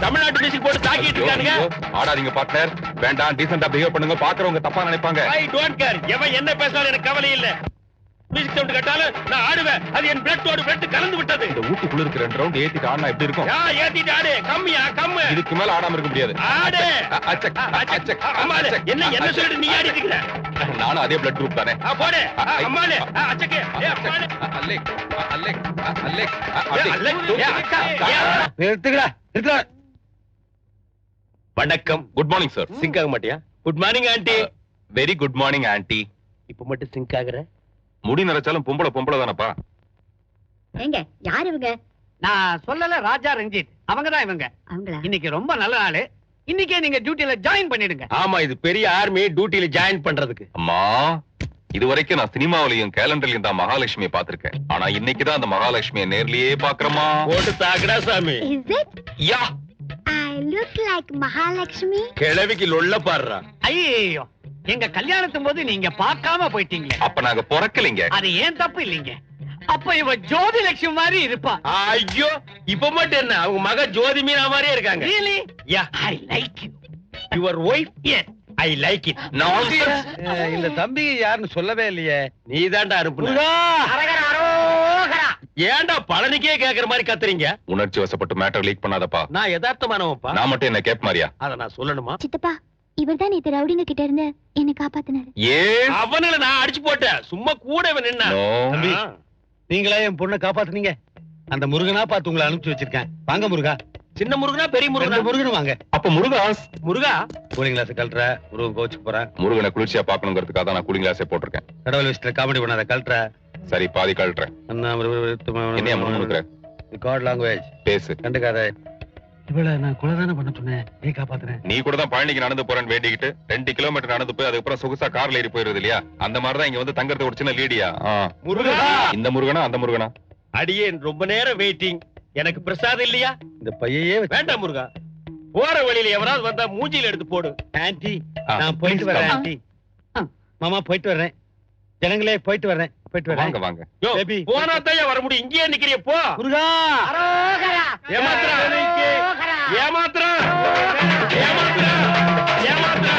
தமிழ்நாட்டு மியூசிக் போட்டு தாக்கிட்டு இருக்கானுங்க. ஆடாதீங்க பார்ட்னர், வேண்டாம், டீசெண்டா பிஹேவ் பண்ணுங்க, பாக்குறவங்க தப்பா நினைப்பாங்க. ஐ டோன்ட் கேர், எவன் என்ன பேசாலும் எனக்கு கவலை இல்ல. மியூசிக் சவுண்ட் கேட்டாலும் நான் ஆடுவேன். அது என் பிளட்டோட பிளட் கலந்து விட்டது. இந்த ஊட்டி குளிருக்கு 2 ரவுண்ட் ஏத்திட்டு ஆடினா எப்படி இருக்கும்? ஏத்திட்டு ஆடு, கம்மியா கம்மு. இதுக்கு மேல ஆடாம இருக்க முடியாது. ஆடு. அம்மாளே, என்ன சொல்லிட்டு நீ ஆடிட்டு இருக்க? நானும் அதே பிளட் குரூப் தானே. போடு அம்மாளே, அச்சக்கே. அல்லேக் அல்லேக் அல்லேக் நிறுத்துடா, நிறுத்துடா. வணக்கம். Good morning sir. சிங்க் ஆக மாட்டியா? Good morning aunty. Very good morning anti. இப்ப மட்டும் சிங்க் ஆகுற? முடி நரைச்சாலும் பொம்பளை தானப்பா. ஏங்க யார் இவங்க? நான் சொல்லல, ராஜா ரஞ்சித் அவங்கதான் இவங்க. அவங்களா? இன்னைக்கு ரொம்ப நல்ல நாள். இன்னைக்கே நீங்க டியூட்டில ஜாயின் பண்ணிடுங்க. ஆமா, இது பெரிய ஆர்மி டியூட்டில ஜாயின் பண்றதுக்கு. அம்மா, இது வரைக்கும் நான் சினிமாவிலையும் கேலண்டர்லயும் தான் மகாலட்சுமியை பாத்திருக்கேன். ஆனா இன்னைக்குதான் அந்த மகாலட்சுமியை நேர்லயே பாக்குறமா. போட்டு தாக்குடா சாமி. Is it? Yeah, I look like Mahalakshmi. கிழவிக்கு லொள்ள பாடுறா. ஐயோ, எங்க கல்யாணத்தும் போது நீங்க பார்க்காம போயிட்டீங்களே. அப்ப நாங்க பிறக்கலைங்க. அது ஏன் தப்பு இல்லைங்க. அப்ப இவ ஜோதி லட்சுமி மாதிரி இருப்பா. ஐயோ, இப்ப மட்டும் என்ன, அவங்க மக ஜோதி மீனா மாதிரியே இருக்காங்க. Really? Yeah, I like you. your wife? Yes. I like it. Nonsense. இந்த தம்பி யாருன்னு சொல்லவே இல்லையே. நீதான்டா அனுப்புன. ஏன்டா பழனிக்கே கேக்குற மாதிரி கத்துறீங்க? உணர்ச்சி வசப்பட்டு மேட்டர் லீக் பண்ணாதப்பா. நான் யதார்த்தமானவன்ப்பா. நான் மட்டும் என்ன கேப் மாதிரியா? அத நான் சொல்லணுமா? சித்தப்பா, இவர்தான் நேத்து ரவுடிங்க கிட்ட இருந்து என்னை காப்பாத்தினாரு. ஏன்? அவனுல நான் அடிச்சு போட்டேன். சும்மா கூட இவன் நின்னா. No. தம்பி, நீங்களா என் பொண்ணை காப்பாத்துனீங்க. அந்த முருகனா பார்த்து உங்களை அனுப்பிச்சு வச்சிருக்கேன். வாங்க முருகா. சின்ன முருகனா பெரிய முருகனா? முருகன் வாங்க. அப்ப முருகாஸ். முருகா, கூலிங் கிளாஸ் கழட்டுற. முருகன் கோச்சுக்கு போறேன். முருகனை குளிர்ச்சியா பாக்கணுங்கிறதுக்காக தான் நான் கூலிங் கிளாஸே போட்டிருக்கேன். கடவுள் விஷயத்துல காமெடி பண்ணாத, கழட்டுற. சரி, பாதி கழட்டுறேன். என்னையா முணுமுணுக்கிற? காட் லாங்குவேஜ் பேசு. கண்டுக்காத. இவள நான் கொலைதானே பண்ண சொன்னேன், நீ காப்பாத்துறேன். நீ கூட தான் பழனிக்கு நடந்து போறேன்னு வேண்டிக்கிட்டு 2 கிலோமீட்டர் நடந்து போய் அதுக்கப்புறம் சொகுசா கார்ல ஏறி போயிருது இல்லையா? அந்த மாதிரிதான் இங்க வந்து தங்கறது ஒரு சின்ன லீடியா. முருகா. இந்த முருகனா அந்த முருகனா? அடியேன் ரொம்ப நேரம் வெயிட்டிங். எனக்கு பிரசாதம் இல்லையா? இந்த பையையே வேண்டாம் முருகா. போற வழியில எவராவது வந்தா மூஞ்சில எடுத்து போடு. ஆன்ட்டி, நான் போயிட்டு வரேன். ஆன்ட்டி, மாமா போயிட்டு வர்றேன். ஜனங்களே போயிட்டு வர்றேன். போயிட்டு வரேன். வாங்க வாங்க. யோ, Baby. போனா தான் வர முடியும். இங்கேயே நிக்கிறிய போ. முருகா. ஏமாத்துறா, ஏமாத்துறா, ஏமாத்துறா, ஏமாத்துறா.